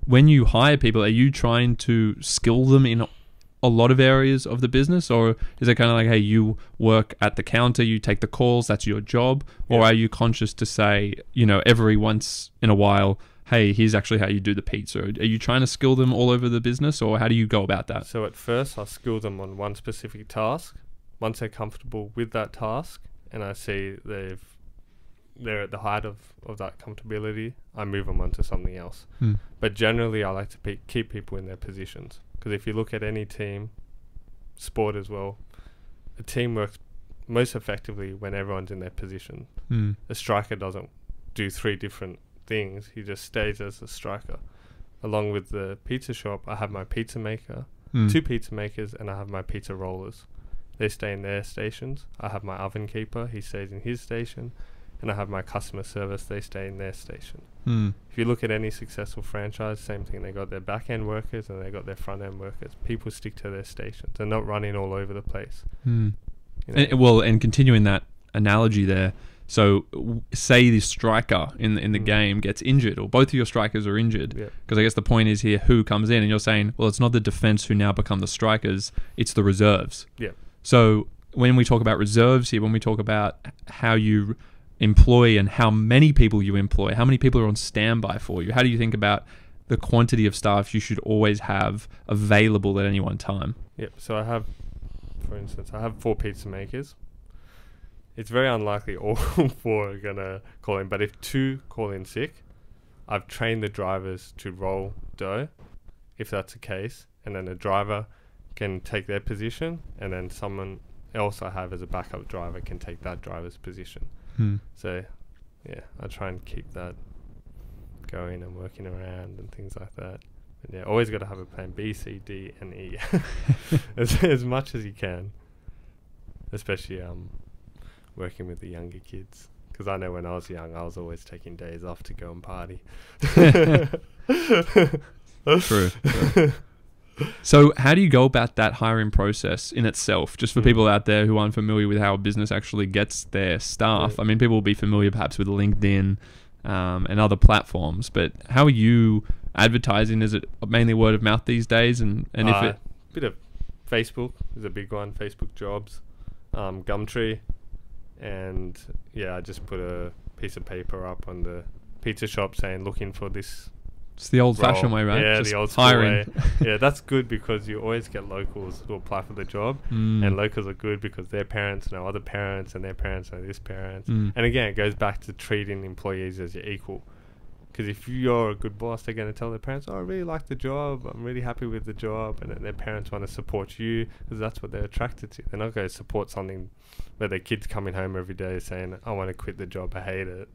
when you hire people, are you trying to skill them in a lot of areas of the business, or is it kind of like, hey, you work at the counter, you take the calls, that's your job? Or are you conscious to say, every once in a while, hey, here's actually how you do the pizza? Are you trying to skill them all over the business, or how do you go about that? So at first, I skill them on one specific task. Once they're comfortable with that task, and I see they're at the height of that comfortability, I move them on to something else. But generally, I like to keep people in their positions. Because if you look at any team, sport as well, a team works most effectively when everyone's in their position. A striker doesn't do 3 different things, he just stays as a striker. Along with the pizza shop, I have my pizza maker, 2 pizza makers, and I have my pizza rollers. They stay in their stations. I have my oven keeper, he stays in his station, and I have my customer service, they stay in their station. If you look at any successful franchise, same thing, they got their back end workers and they got their front end workers. People stick to their stations, they're not running all over the place. And continuing that analogy there, so say the striker in the game gets injured, or both of your strikers are injured, because I guess the point is here, who comes in? And you're saying, well, it's not the defense who now become the strikers, it's the reserves. So when we talk about reserves here, when we talk about how you employ and how many people you employ, how many people are on standby for you, how do you think about the quantity of staff you should always have available at any one time? So I have, for instance, 4 pizza makers. It's very unlikely all 4 are going to call in, but if 2 call in sick, I've trained the drivers to roll dough, if that's the case, and then the driver can take their position, and then someone else I have as a backup driver can take that driver's position. So, I try and keep that going and working around and things like that. But always got to have a plan B, C, D, and E as much as you can, especially working with the younger kids, because I know when I was young, I was always taking days off to go and party. True. So how do you go about that hiring process in itself, just for people out there who aren't familiar with how a business actually gets their staff? I mean, people will be familiar perhaps with LinkedIn and other platforms, but how are you advertising? Is it mainly word of mouth these days? And if it... bit of Facebook is a big one, Facebook jobs, Gumtree. And I just put a piece of paper up on the pizza shop saying looking for this. It's the old-fashioned way, right? Yeah, just the old school hiring way. That's good because you always get locals who apply for the job, and locals are good because their parents know other parents, and their parents know this parent. And again, it goes back to treating employees as your equal. Because if you're a good boss, they're going to tell their parents, "Oh, I really like the job. I'm really happy with the job," and then their parents want to support you because that's what they're attracted to. They're not going to support something where their kid's coming home every day saying, "I want to quit the job. I hate it."